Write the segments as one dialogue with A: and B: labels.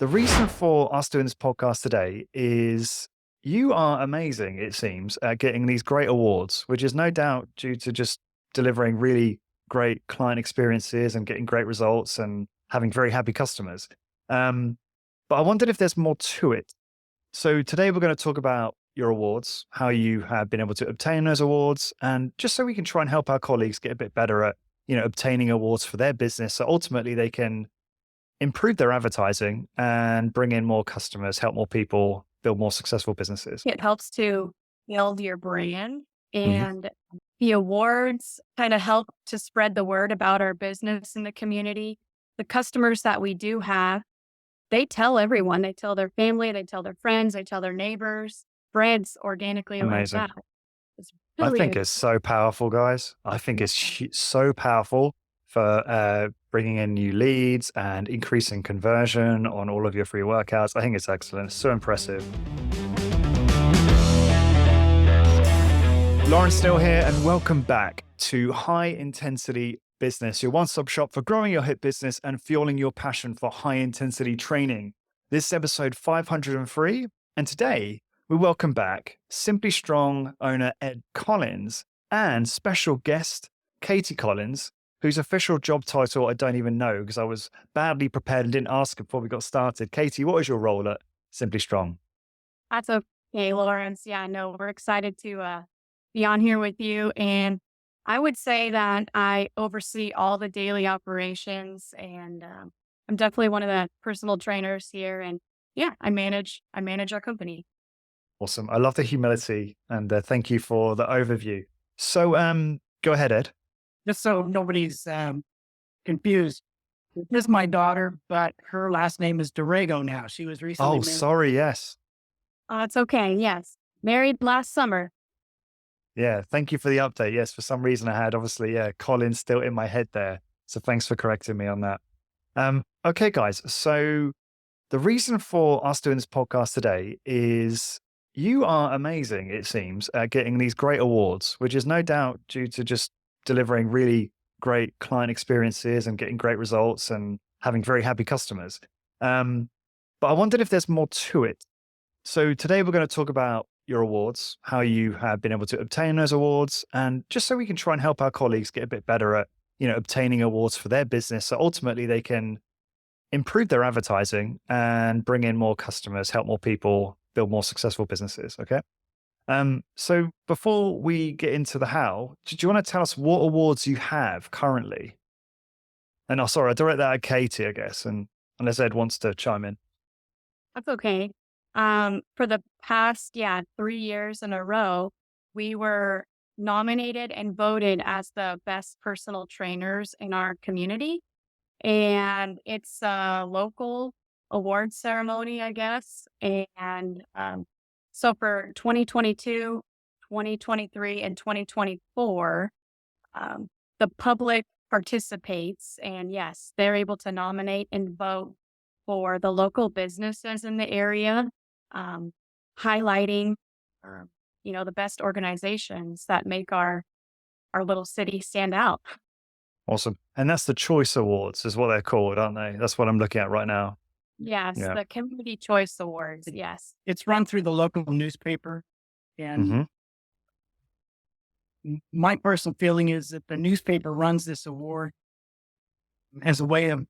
A: The reason for us doing this podcast today is you are amazing, it seems, at getting these great awards, which is no doubt due to just delivering really great client experiences and getting great results and having very happy customers. Um, but I wondered if there's more to it. So today we're going to talk about your awards, how you have been able to obtain those awards, and just so we can try and help our colleagues get a bit better at, obtaining awards for their business. So ultimately they can improve their advertising and bring in more customers, help more people, build more successful businesses.
B: It helps to build your brand,
A: Mhm.
B: and the awards kind of help to spread the word about our business in the community. The customers that we do have, they tell everyone, they tell their family, they tell their friends, they tell their neighbors, spreads organically like
A: Amazing.
B: that. It's
A: I
B: really
A: think
B: a
A: it's so powerful, guys. I think it's so powerful for bringing in new leads and increasing conversion on all of your free workouts. I think it's excellent. It's so impressive. Lauren Still here, and welcome back to High Intensity Business, your one-stop shop for growing your hit business and fueling your passion for high-intensity training. This is episode 503, and today we welcome back Simply Strong owner Ed Collins and special guest Katie Collins, whose official job title I don't even know because I was badly prepared and didn't ask before we got started. Katie, what is your role at Simply Strong?
B: That's okay, Lawrence. Yeah, no, we're excited to be on here with you. And I would say that I oversee all the daily operations, and I'm definitely one of the personal trainers here. And yeah, I manage our company.
A: Awesome. I love the humility and thank you for the overview. So, go ahead, Ed.
C: Just so nobody's confused. This is my daughter, but her last name is DeRego now. She was recently
A: Oh,
C: married.
A: sorry. Yes.
B: It's okay. Yes, married last summer.
A: Yeah. Thank you for the update. Yes. For some reason, I had obviously, Colin still in my head there. So thanks for correcting me on that. Okay, guys. So the reason for us doing this podcast today is you are amazing, it seems, at getting these great awards, which is no doubt due to just delivering really great client experiences and getting great results and having very happy customers. But I wondered if there's more to it. So today we're going to talk about your awards, how you have been able to obtain those awards, and just so we can try and help our colleagues get a bit better at, obtaining awards for their business. So ultimately they can improve their advertising and bring in more customers, help more people, build more successful businesses. Okay. So before we get into the how, do you want to tell us what awards you have currently? And sorry, I direct that at Katie, I guess, and unless Ed wants to chime in.
B: That's okay. For the past, 3 years in a row, we were nominated and voted as the best personal trainers in our community. And it's a local award ceremony, I guess. And so for 2022, 2023, and 2024, the public participates. And yes, they're able to nominate and vote for the local businesses in the area, um, highlighting, um, the best organizations that make our little city stand out.
A: Awesome. And that's the Choice Awards, is what they're called, aren't they? That's what I'm looking at right now.
B: Yes,
A: Yeah.
B: the Community Choice Awards.
C: It-
B: Yes.
C: It's run through the local newspaper. And
A: Hmm.
C: my personal feeling is that the newspaper runs this award as a way of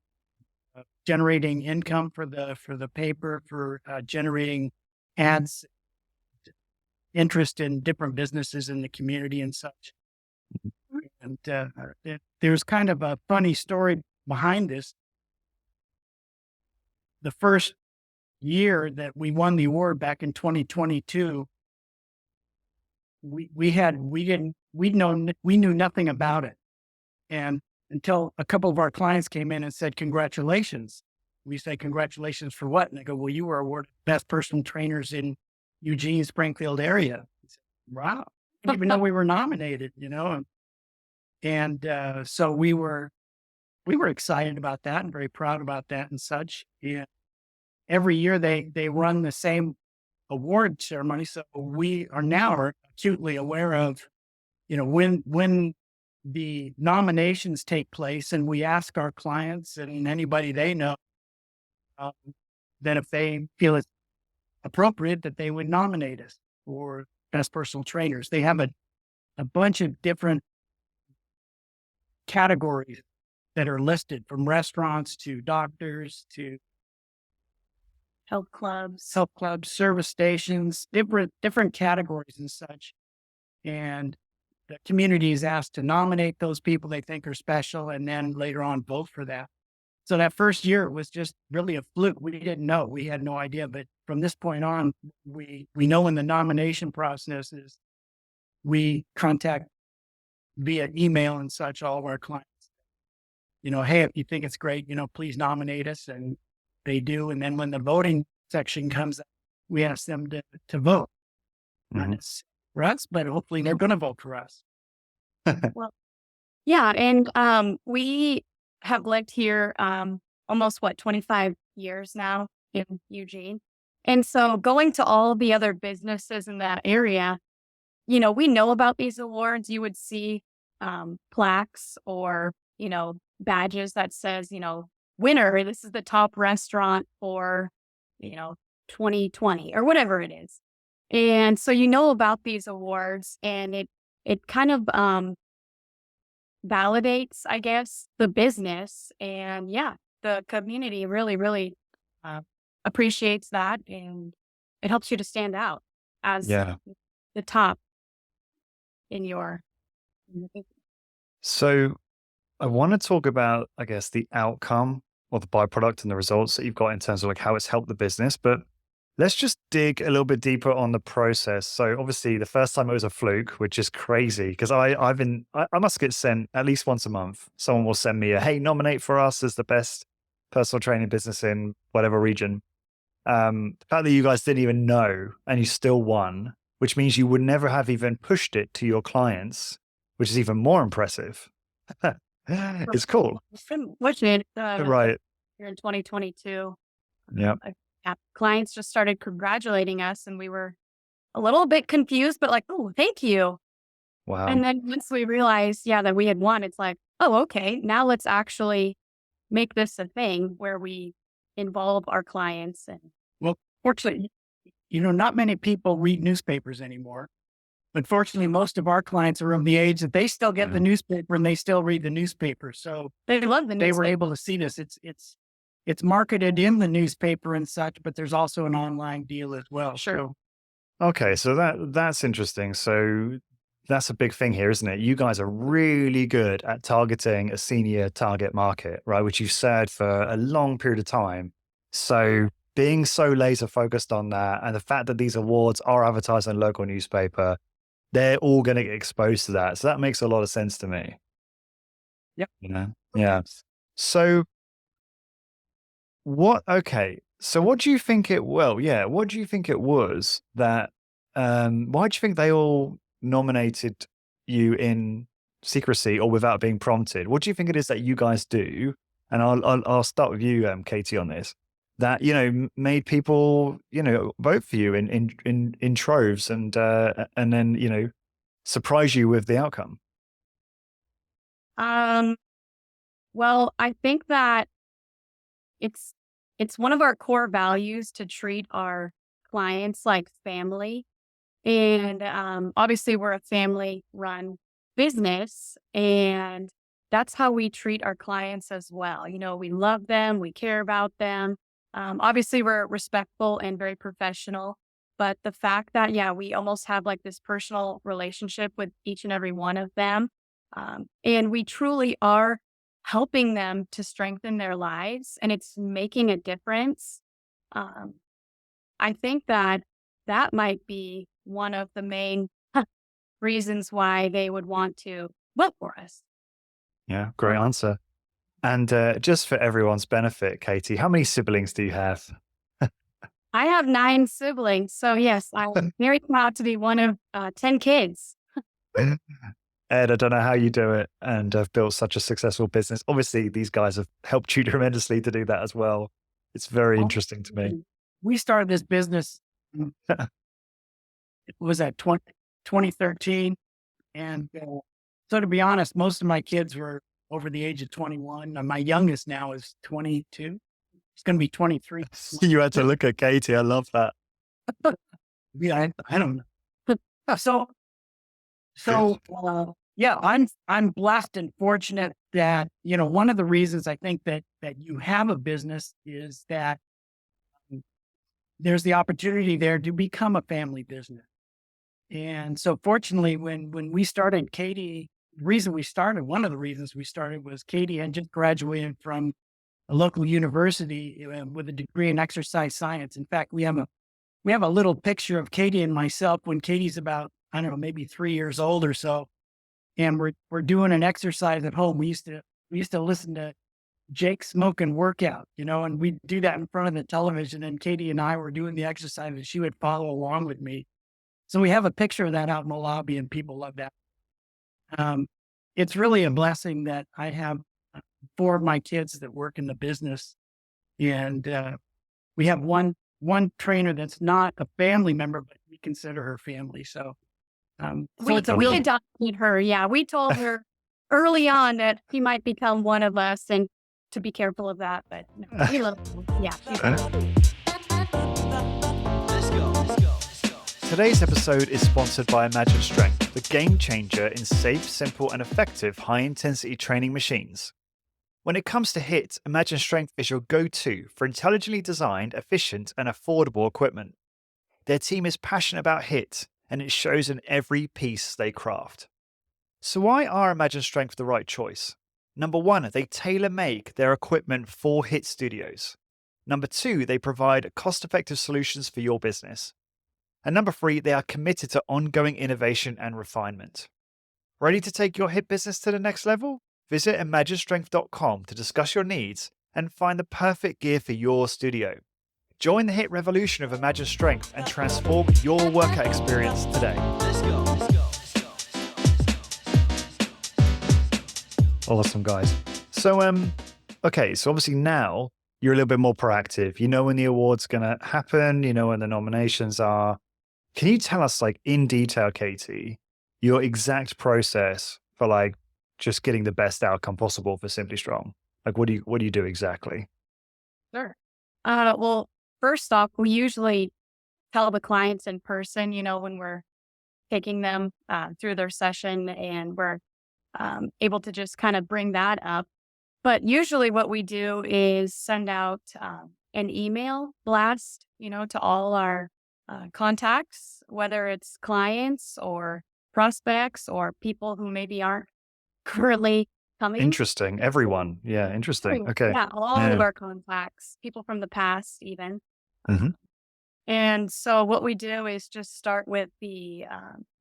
C: generating income for the paper, for generating ads, interest in different businesses in the community and such. And there's kind of a funny story behind this. The first year that we won the award back in 2022, we knew nothing about it. And until a couple of our clients came in and said, "Congratulations." We say, "Congratulations for what?" And they go, "Well, you were awarded best personal trainers in Eugene, Springfield area." I said, "Wow. I didn't even know we were nominated, you know?" So we were excited about that and very proud about that and such. And every year they run the same award ceremony. So we are now acutely aware of, when the nominations take place, and we ask our clients and anybody they know, um, then if they feel it's appropriate, that they would nominate us for best personal trainers. They have a bunch of different categories that are listed, from restaurants to doctors to
B: Health clubs.
C: health clubs, service stations, different categories and such. And the community is asked to nominate those people they think are special, and then later on vote for that. So that first year, it was just really a fluke. We didn't know. We had no idea. But from this point on, we know in the nomination process is we contact via email and such all of our clients. Hey, if you think it's great, please nominate us. And they do. And then when the voting section comes up, we ask them to vote. Not necessarily for us, but hopefully they're going to vote for us.
B: Well, yeah. And we have lived here almost 25 years now in Eugene. And so going to all the other businesses in that area, we know about these awards. You would see plaques or, badges that says, winner, this is the top restaurant for, 2020 or whatever it is. And so about these awards, and it kind of validates, I guess, the business. And the community really, really appreciates that. And it helps you to stand out as the top in your business.
A: So I want to talk about, I guess, the outcome or the byproduct and the results that you've got in terms of like how it's helped the business. But let's just dig a little bit deeper on the process. So obviously the first time it was a fluke, which is crazy because I must get sent at least once a month. Someone will send me hey, nominate for us as the best personal training business in whatever region. The fact that you guys didn't even know and you still won, which means you would never have even pushed it to your clients, which is even more impressive. It's cool.
B: Fortunate,
A: Right.
B: here in 2022.
A: Yeah.
B: Clients just started congratulating us, and we were a little bit confused, but like, oh, thank you.
A: Wow.
B: And then once we realized, that we had won, it's like, oh, okay, now let's actually make this a thing where we involve our clients. And
C: well, fortunately, not many people read newspapers anymore. But fortunately, most of our clients are of the age that they still get the newspaper and they still read the newspaper. So
B: they love the newspaper.
C: They were able to see this. It's marketed in the newspaper and such, but there's also an online deal as well.
B: Sure.
A: Okay, so that's interesting. So that's a big thing here, isn't it? You guys are really good at targeting a senior target market, right? Which you've said for a long period of time. So being so laser focused on that, and the fact that these awards are advertised in a local newspaper, they're all going to get exposed to that. So that makes a lot of sense to me.
C: Yep.
A: Yeah. So what do you think what do you think it was that, why do you think they all nominated you in secrecy or without being prompted? What do you think it is that you guys do? And I'll start with you, Katie, on this. That made people vote for you in troves and then surprise you with the outcome.
B: Well, I think that it's one of our core values to treat our clients like family, and obviously we're a family-run business, and that's how we treat our clients as well. We love them, we care about them. Obviously, we're respectful and very professional, but the fact that, we almost have like this personal relationship with each and every one of them. And we truly are helping them to strengthen their lives, and it's making a difference. I think that might be one of the main reasons why they would want to vote for us.
A: Yeah, great answer. And just for everyone's benefit, Katie, how many siblings do you have?
B: I have 9 siblings. So yes, I'm very proud to be one of 10 kids.
A: Ed, I don't know how you do it and have built such a successful business. Obviously, these guys have helped you tremendously to do that as well. It's very interesting to me.
C: We started this business, it was at 2013. And so to be honest, most of my kids were over the age of 21. My youngest now is 22. It's going to be 23.
A: You had to look at Katie. I love that.
C: Yeah, I don't know. Yeah, I'm blessed and fortunate that, one of the reasons I think that you have a business is that there's the opportunity there to become a family business. And so fortunately, when we started Katie, one of the reasons we started was Katie had just graduated from a local university with a degree in exercise science. In fact, we have a little picture of Katie and myself when Katie's about, I don't know, maybe 3 years old or so. And we're doing an exercise at home. We used to listen to Jake Smoking workout, and we'd do that in front of the television. And Katie and I were doing the exercise and she would follow along with me. So we have a picture of that out in the lobby and people love that. It's really a blessing that I have 4 of my kids that work in the business. And we have one trainer that's not a family member, but we consider her family. So,
B: we adopted her. Yeah. We told her early on that she might become one of us and to be careful of that, but no, we love her. Yeah.
A: Today's episode is sponsored by Imagine Strength, the game changer in safe, simple, and effective high-intensity training machines. When it comes to HIIT, Imagine Strength is your go-to for intelligently designed, efficient, and affordable equipment. Their team is passionate about HIIT, and it shows in every piece they craft. So why are Imagine Strength the right choice? Number 1, they tailor-make their equipment for HIIT studios. Number 2, they provide cost-effective solutions for your business. And number 3, they are committed to ongoing innovation and refinement. Ready to take your HIIT business to the next level? Visit imaginestrength.com to discuss your needs and find the perfect gear for your studio. Join the HIIT revolution of Imagine Strength and transform your workout experience today. Awesome, guys. So, okay, so obviously now you're a little bit more proactive. You know when the award's going to happen, you know when the nominations are. Can you tell us, like, in detail, Katie, your exact process for, like, just getting the best outcome possible for Simply Strong? Like, what do you do exactly?
B: Sure. Well, first off, we usually tell the clients in person, when we're taking them through their session, and we're able to just kind of bring that up. But usually what we do is send out an email blast, to all our contacts, whether it's clients or prospects or people who maybe aren't currently coming.
A: Interesting. Everyone. Yeah. Interesting. Okay.
B: Yeah. All of our contacts, people from the past even.
A: Mm-hmm.
B: And so what we do is just start with the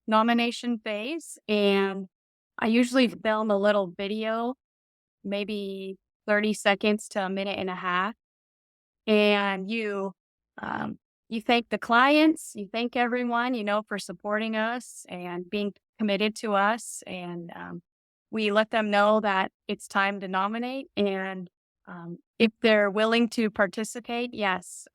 B: nomination phase. And I usually film a little video, maybe 30 seconds to a minute and a half. And you thank the clients, you thank everyone, for supporting us and being committed to us. And we let them know that it's time to nominate. And if they're willing to participate, yes,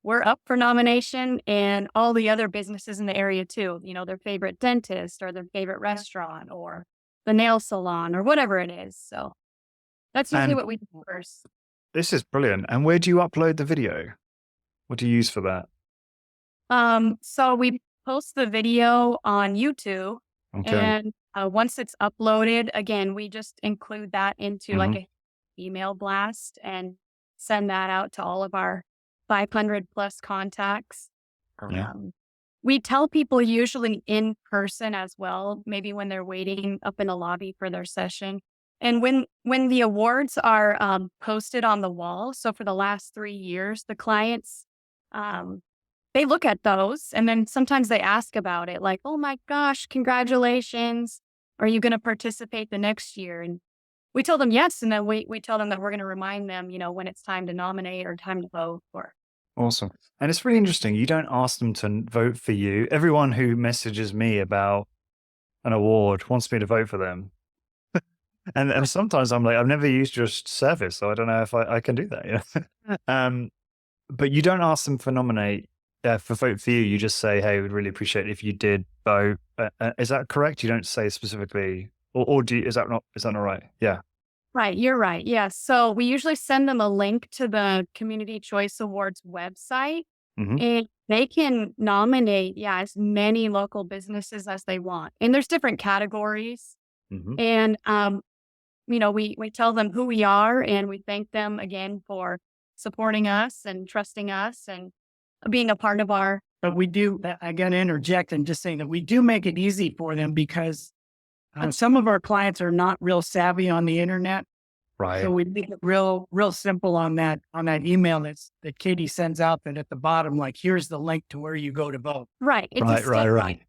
B: we're up for nomination, and all the other businesses in the area too, their favorite dentist or their favorite restaurant or the nail salon or whatever it is. So that's usually what we do first.
A: This is brilliant. And where do you upload the video? What do you use for that?
B: So we post the video on YouTube.
A: Okay.
B: And once it's uploaded, again, we just include that into like an email blast and send that out to all of our 500 plus contacts.
A: Yeah.
B: We tell people usually in person as well, maybe when they're waiting up in the lobby for their session. And when the awards are posted on the wall, so for the last 3 years, the clients, they look at those, and then sometimes they ask about it, like, oh my gosh, congratulations. Are you going to participate the next year? And we tell them yes. And then we tell them that we're going to remind them, when it's time to nominate or time to vote.
A: Awesome. And it's really interesting. You don't ask them to vote for you. Everyone who messages me about an award wants me to vote for them. and sometimes I'm like, I've never used your service, so I don't know if I can do that. Yeah. But you don't ask them for vote for you. You just say, hey, we'd really appreciate it if you did vote. Is that correct? You don't say specifically, or do you, is that not right? Yeah.
B: Right, you're right. Yes. So we usually send them a link to the Community Choice Awards website,
A: Hmm.
B: and they can nominate, as many local businesses as they want. And there's different categories.
A: Hmm.
B: And we tell them who we are, and we thank them again for supporting us and trusting us and being a part of our.
C: But we do, I got to interject and just say that we do make it easy for them because some of our clients are not real savvy on the internet.
A: Right.
C: So we make it real simple on that email that Katie sends out, that at the bottom, like, here's the link to where you go to vote.
B: Right. It's
A: Right, right, right.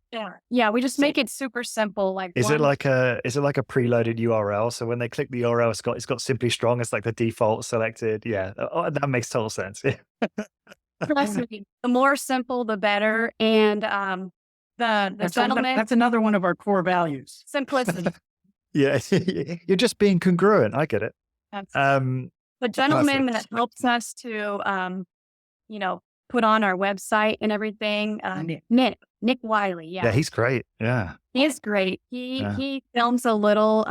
B: Yeah, we just make it super simple. Like
A: Is it like a preloaded URL? So when they click the URL, it's got Simply Strong. It's like the default selected. Yeah. Oh, that makes total sense.
B: trust me, the more simple, the better. And the gentleman,
C: That's another one of our core values.
B: simplicity.
A: Yeah. You're just being congruent. I get it.
B: That's
A: Um,
B: the gentleman that
A: perfect.
B: helps us to put on our website and everything.
C: Nick.
B: Nick Wiley.
A: Yeah,
B: Yeah,
A: he's great. Yeah.
B: he is great. He
A: Yeah.
B: he films a little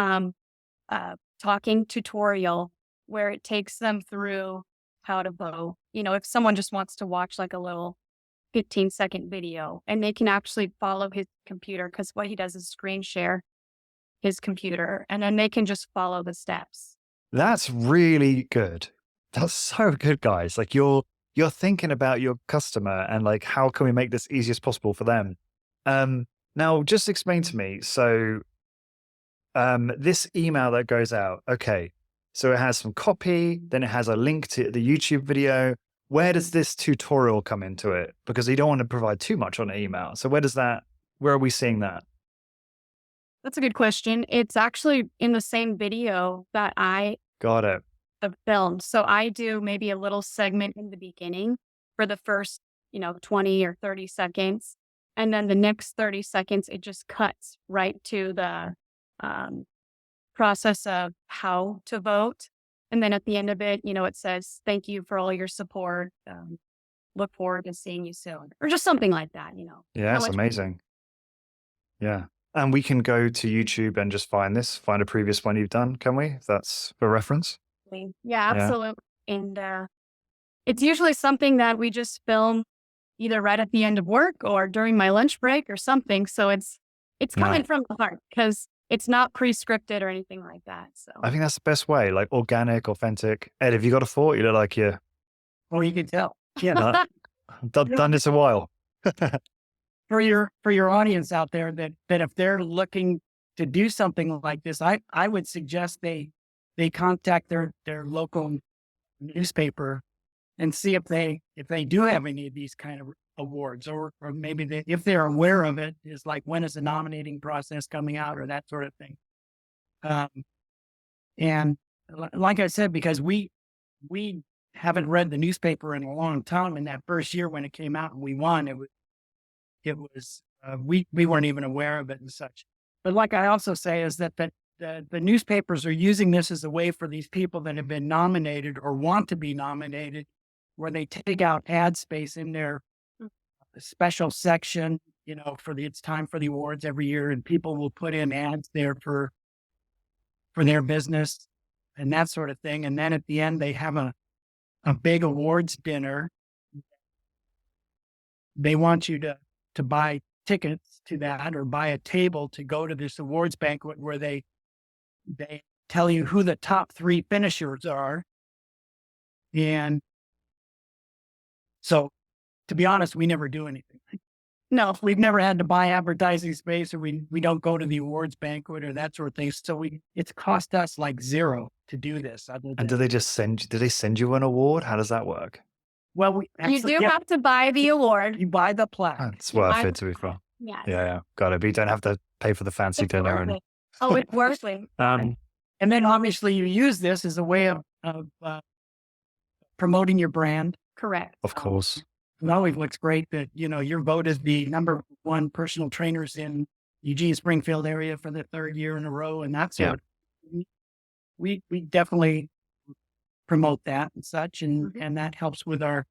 B: talking tutorial where it takes them through how to vote. If someone just wants to watch like a little 15-second video, and they can actually follow his computer, because what he does is screen share his computer, and then they can just follow the steps.
A: That's really good. That's so good, guys. Like you're thinking about your customer and like how can we make this easy as possible for them. Now just explain to me. So this email that goes out, okay. So it has some copy, then it has a link to the YouTube video. Where does this tutorial come into it? Because you don't want to provide too much on an email. So where are we seeing that?
B: That's a good question. It's actually in the same video that I
A: Got it.
B: have filmed. So I do maybe a little segment in the beginning for the first, 20 or 30 seconds. And then the next 30 seconds, it just cuts right to the process of how to vote. And then at the end of it, it says, thank you for all your support. Look forward to seeing you soon. Or just something like that,
A: Yeah,
B: How
A: it's
B: much-
A: amazing. Yeah. And we can go to YouTube and just find a previous one you've done, can we? If that's for reference.
B: Yeah,
A: Yeah.
B: absolutely. And it's usually something that we just film either right at the end of work or during my lunch break or something. So it's coming from the heart, because it's not pre-scripted or anything like that. So
A: I think that's the best way, like organic, authentic. Ed, have you got a thought? You look like you're
C: Oh, you can tell. Yeah.
A: done this a while.
C: For your audience out there, that if they're looking to do something like this, I would suggest they contact their local newspaper and see if they do have any of these kind of awards, or maybe if they're aware of it, is like, when is the nominating process coming out, or that sort of thing. And like I said, because we haven't read the newspaper in a long time, and that first year when it came out and we won, we weren't even aware of it and such. But like I also say is that the newspapers are using this as a way for these people that have been nominated or want to be nominated, where they take out ad space in their special section, it's time for the awards every year, and people will put in ads there for their business and that sort of thing. And then at the end, they have a big awards dinner. They want you to buy tickets to that, or buy a table to go to this awards banquet, where they tell you who the top 3 finishers are. And so, to be honest, we never do anything.
B: no,
C: We've never had to buy advertising space, or we don't go to the awards banquet or that sort of thing. So it's cost us like zero to do this.
A: And do they send you an award? How does that work?
C: Well, we
B: you
C: actually,
B: do have to buy the award.
C: you buy the plaque.
A: It's
B: You
A: worth
B: buy
A: it, to be fair.
B: Yes.
A: Yeah. Got it. But you don't have to pay for the fancy
B: It's
A: dinner.
B: worth
A: And
B: it. Oh, it's worth it.
A: um,
C: And then obviously you use this as a way of promoting your brand.
B: Correct.
A: of course.
C: It always looks great that, your vote is the number 1 personal trainers in Eugene Springfield area for the 3rd year in a row. And that's
A: Yeah.
C: we definitely promote that and such. And,
B: Mhm.
C: and that helps with our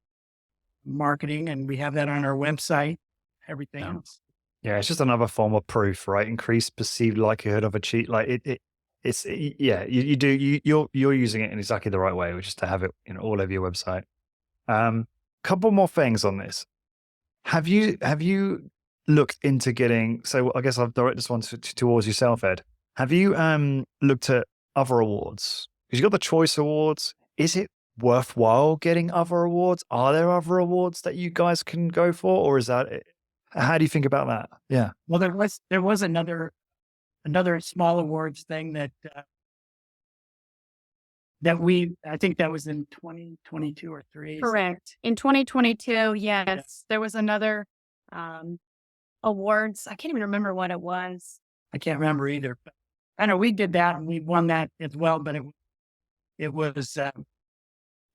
C: marketing. And we have that on our website, everything
A: Yeah.
C: else.
A: Yeah, it's just another form of proof, right? Increased perceived likelihood of achieve. Like you're using it in exactly the right way, which is to have it, all over your website. Couple more things on this. Have you looked into getting, so I guess I'll direct this one towards yourself, Ed. Have you looked at other awards? Because you got the Choice Awards. Is it worthwhile getting other awards? Are there other awards that you guys can go for, or is that it? How do you think about that? Yeah.
C: Well, there was another small awards thing that I think that was in 2022 or 3.
B: Correct. In 2022, yes, there was another awards. I can't even remember what it was.
C: I can't remember either. But I know we did that and we won that as well, but it was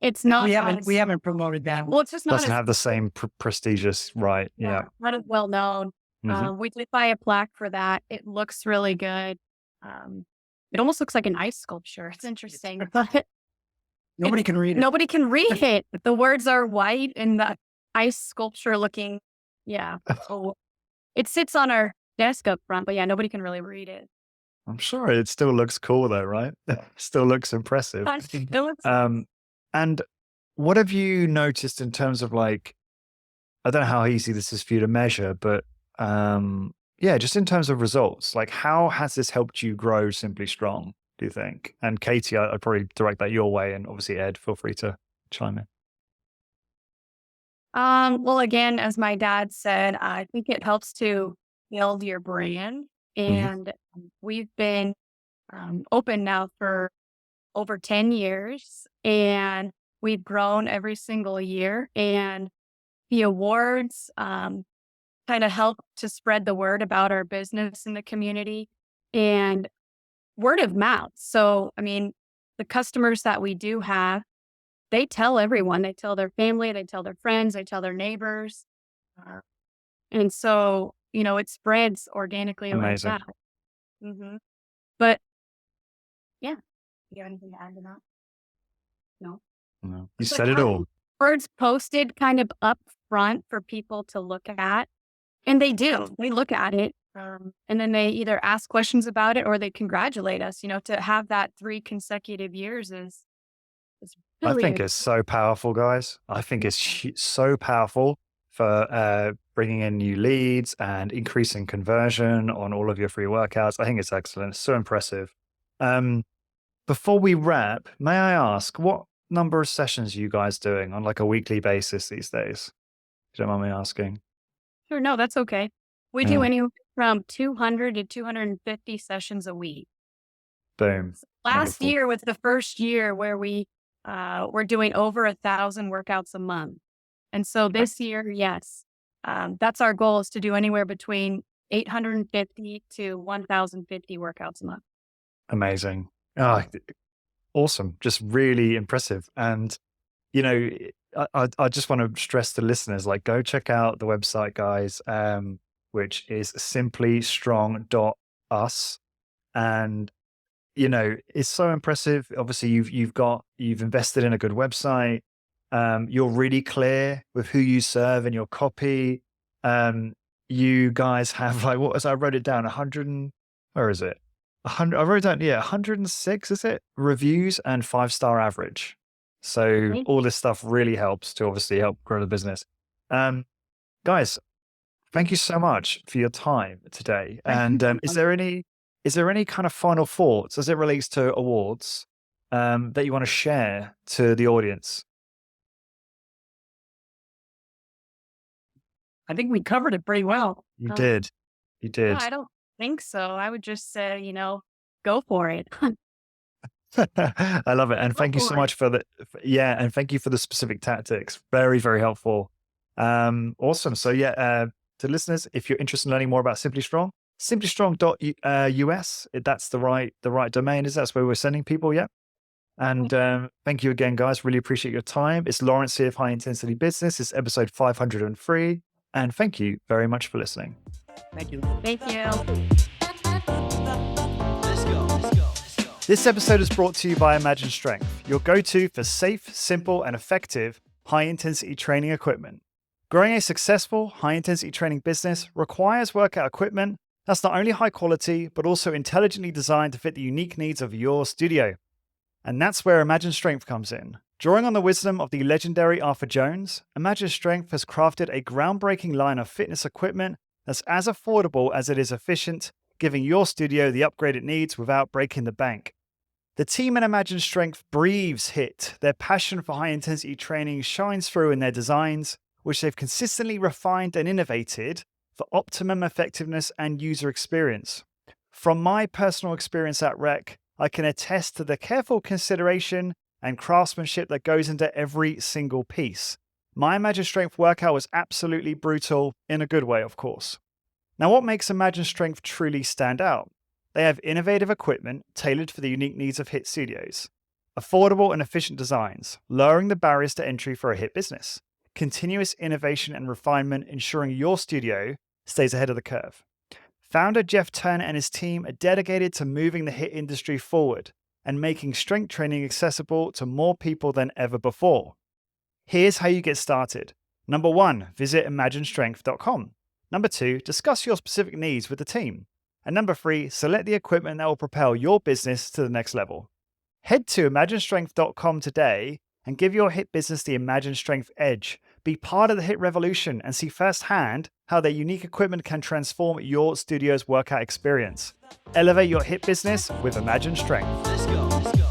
B: It's not.
C: we haven't promoted that.
B: Well, it's just not
A: Doesn't have the same prestigious, right? Yeah.
B: not as well known. We did buy a plaque for that. It looks really good. It almost looks like an ice sculpture. It's interesting, but
C: Nobody can read it.
B: nobody can read it. The words are white and the ice sculpture looking. Yeah. So it sits on our desk up front, but yeah, nobody can really read it.
A: I'm sure it still looks cool though, right? Still looks impressive.
B: It looks
A: And what have you noticed in terms of like, I don't know how easy this is for you to measure, but yeah, just in terms of results, like how has this helped you grow Simply Strong, do you think? And Katie, I'd probably direct that your way, and obviously Ed, feel free to chime in.
B: Well, again, as my dad said, I think it helps to build your brand. And we've been open now for over 10 years, and we've grown every single year. And the awards kind of help to spread the word about our business in the community and word of mouth. So, I mean, the customers that we do have, they tell everyone, they tell their family, they tell their friends, they tell their neighbors. And so, it spreads organically like
A: Amazing.
B: that. But yeah, you have anything to add to that? No.
A: No. You
B: It's
A: said
B: like
A: it all.
B: words posted kind of up front for people to look at. And they do. They look at it. And then they either ask questions about it or they congratulate us. To have that 3 consecutive years is
A: I
B: really
A: think it's so powerful, guys. I think it's so powerful for bringing in new leads and increasing conversion on all of your free workouts. I think it's excellent. It's so impressive. Before we wrap, may I ask, what number of sessions are you guys doing on like a weekly basis these days? If you don't mind me asking.
B: Sure. No, that's okay. We do anywhere from 200 to 250 sessions a week.
A: Boom.
B: Last
A: Wonderful.
B: year was the first year where we were doing over 1,000 workouts a month. And so this year, yes, that's our goal, is to do anywhere between 850 to 1,050 workouts a month.
A: Amazing. Awesome. Just really impressive. And, I just want to stress to listeners, like, go check out the website, guys, which is simplystrong.us. And, it's so impressive. Obviously, you've invested in a good website. You're really clear with who you serve in your copy. You guys have like, I wrote it down, 100, where is it? 100, I wrote down, 106, is it? Reviews and 5-star average. So all this stuff really helps to obviously help grow the business. Guys, thank you so much for your time today. And is there any kind of final thoughts as it relates to awards that you want to share to the audience?
C: I think we covered it pretty well.
A: You did.
B: No, I don't think so. I would just say, go for it.
A: I love it. And thank you so much and thank you for the specific tactics. Very, very helpful. Awesome. So to listeners, if you're interested in learning more about Simply Strong, simplystrong.us, that's the right domain. That's where we're sending people. Yeah. And thank you again, guys. Really appreciate your time. It's Lawrence here of High Intensity Business. It's episode 503. And thank you very much for listening.
C: Thank you.
B: Thank you.
A: This episode is brought to you by Imagine Strength, your go-to for safe, simple, and effective high-intensity training equipment. Growing a successful high-intensity training business requires workout equipment That's not only high quality, but also intelligently designed to fit the unique needs of your studio. And that's where Imagine Strength comes in. Drawing on the wisdom of the legendary Arthur Jones, Imagine Strength has crafted a groundbreaking line of fitness equipment that's as affordable as it is efficient, giving your studio the upgrade it needs without breaking the bank. The team at Imagine Strength breathes HIIT. Their passion for high-intensity training shines through in their designs, which they've consistently refined and innovated for optimum effectiveness and user experience. From my personal experience at Rec, I can attest to the careful consideration and craftsmanship that goes into every single piece. My Imagine Strength workout was absolutely brutal, in a good way, of course. Now, what makes Imagine Strength truly stand out? They have innovative equipment tailored for the unique needs of HIIT studios, affordable and efficient designs, lowering the barriers to entry for a HIIT business, continuous innovation and refinement ensuring your studio stays ahead of the curve. Founder Jeff Turner and his team are dedicated to moving the HIIT industry forward and making strength training accessible to more people than ever before. Here's how you get started. Number 1, visit imaginestrength.com. Number 2, discuss your specific needs with the team. And number 3, select the equipment that will propel your business to the next level. Head to imaginestrength.com today and give your HIIT business the Imagine Strength edge. Be part of the HIIT revolution and see firsthand how their unique equipment can transform your studio's workout experience. Elevate your HIIT business with Imagine Strength.
D: Let's go.